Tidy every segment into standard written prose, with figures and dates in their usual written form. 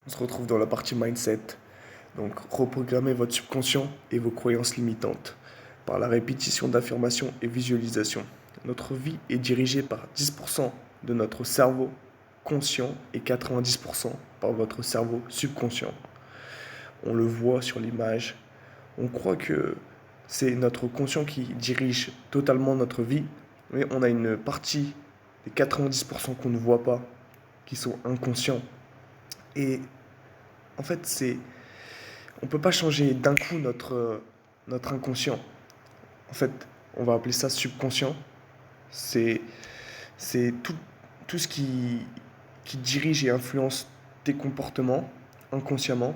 On se retrouve dans la partie mindset. Donc, reprogrammez votre subconscient et vos croyances limitantes par la répétition d'affirmations et visualisation. Notre vie est dirigée par 10% de notre cerveau conscient et 90% par votre cerveau subconscient. On le voit sur l'image. On croit que c'est notre conscient qui dirige totalement notre vie, mais on a une partie des 90% qu'on ne voit pas, qui sont inconscients. Et en fait, on ne peut pas changer d'un coup notre inconscient. En fait, on va appeler ça subconscient. C'est, c'est tout ce qui dirige et influence tes comportements inconsciemment.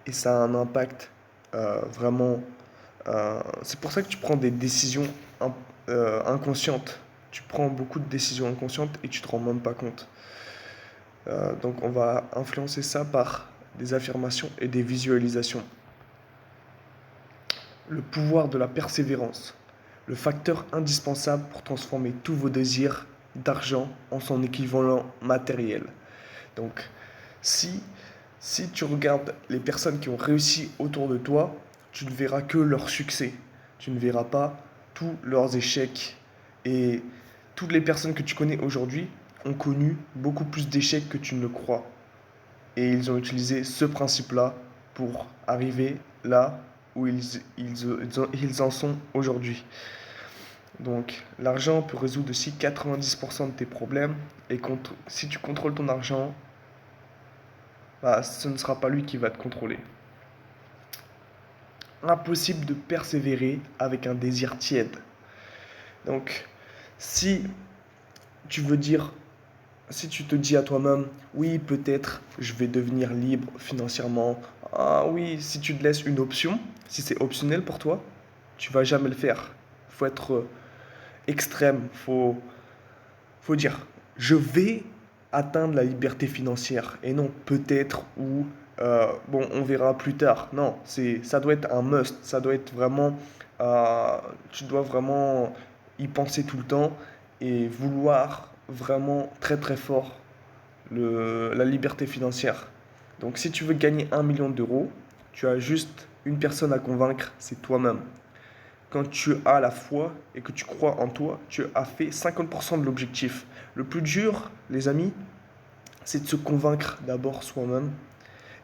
Et ça a un impact vraiment. C'est pour ça que tu prends des décisions inconscientes. Tu prends beaucoup de décisions inconscientes et tu te rends même pas compte. Donc on va influencer ça par des affirmations et des visualisations. Le pouvoir de la persévérance, le facteur indispensable pour transformer tous vos désirs d'argent en son équivalent matériel. Donc si, si tu regardes les personnes qui ont réussi autour de toi, tu ne verras que leur succès. Tu ne verras pas tous leurs échecs. Et toutes les personnes que tu connais aujourd'hui ont connu beaucoup plus d'échecs que tu ne le crois. Et ils ont utilisé ce principe-là pour arriver là où ils en sont aujourd'hui. Donc l'argent peut résoudre aussi 90% de tes problèmes. Et si tu contrôles ton argent, bah, ce ne sera pas lui qui va te contrôler. Impossible de persévérer avec un désir tiède. Donc si tu veux dire si tu te dis à toi-même, oui, peut-être je vais devenir libre financièrement. Ah oui, si tu te laisses une option, si c'est optionnel pour toi, tu vas jamais le faire. Faut être extrême. Faut dire, je vais atteindre la liberté financière et non peut-être ou bon, on verra plus tard. Non, ça doit être un must. Ça doit être vraiment, tu dois vraiment y penser tout le temps et vouloir vraiment très très fort la liberté financière. Donc si tu veux gagner 1 million d'euros, tu as juste une personne à convaincre, c'est toi-même. Quand tu as la foi et que tu crois en toi, tu as fait 50% de l'objectif. Le plus dur, les amis, c'est de se convaincre d'abord soi-même.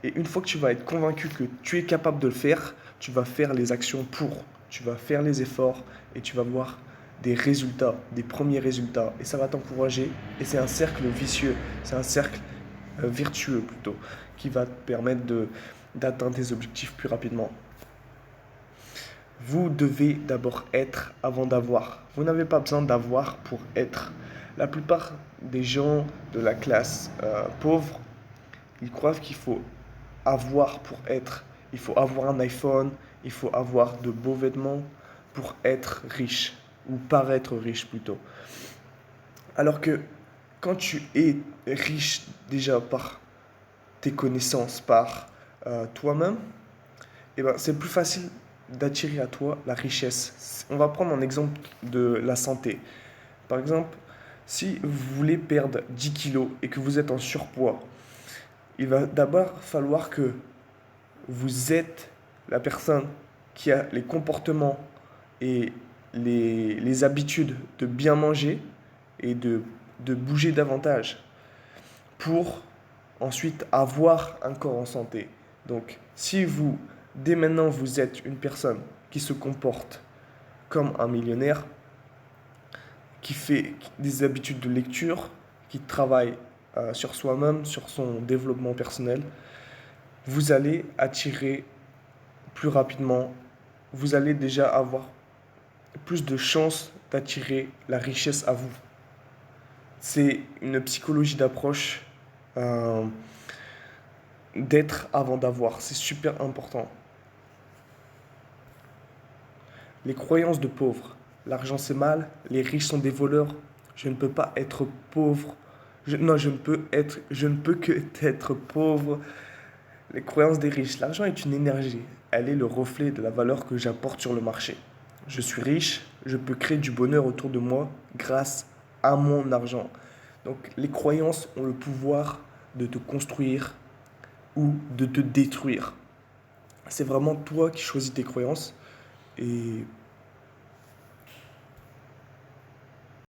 Et une fois que tu vas être convaincu que tu es capable de le faire, tu vas faire les actions pour. Tu vas faire les efforts et tu vas voir des résultats, des premiers résultats. Et ça va t'encourager. Et c'est un cercle vicieux, c'est un cercle vertueux plutôt, qui va te permettre d'atteindre tes objectifs plus rapidement. Vous devez d'abord être avant d'avoir. Vous n'avez pas besoin d'avoir pour être. La plupart des gens de la classe pauvre, ils croient qu'il faut avoir pour être. Il faut avoir un iPhone, il faut avoir de beaux vêtements pour être riche, ou paraître riche plutôt. Alors que quand tu es riche déjà par tes connaissances, par toi-même, eh ben, c'est plus facile d'attirer à toi la richesse. On va prendre un exemple de la santé. Par exemple, si vous voulez perdre 10 kilos et que vous êtes en surpoids, il va d'abord falloir que vous êtes la personne qui a les comportements et les habitudes de bien manger et de bouger davantage pour ensuite avoir un corps en santé. Donc, si vous, dès maintenant, vous êtes une personne qui se comporte comme un millionnaire, qui fait des habitudes de lecture, qui travaille sur soi-même, sur son développement personnel, vous allez attirer plus rapidement, vous allez déjà avoir plus de chances d'attirer la richesse à vous. C'est une psychologie d'approche d'être avant d'avoir. C'est super important. Les croyances de pauvres. L'argent c'est mal, les riches sont des voleurs. Je ne peux pas être pauvre. Non, je ne peux que être pauvre. Les croyances des riches. L'argent est une énergie. Elle est le reflet de la valeur que j'apporte sur le marché. Je suis riche, je peux créer du bonheur autour de moi grâce à mon argent. Donc les croyances ont le pouvoir de te construire ou de te détruire. C'est vraiment toi qui choisis tes croyances et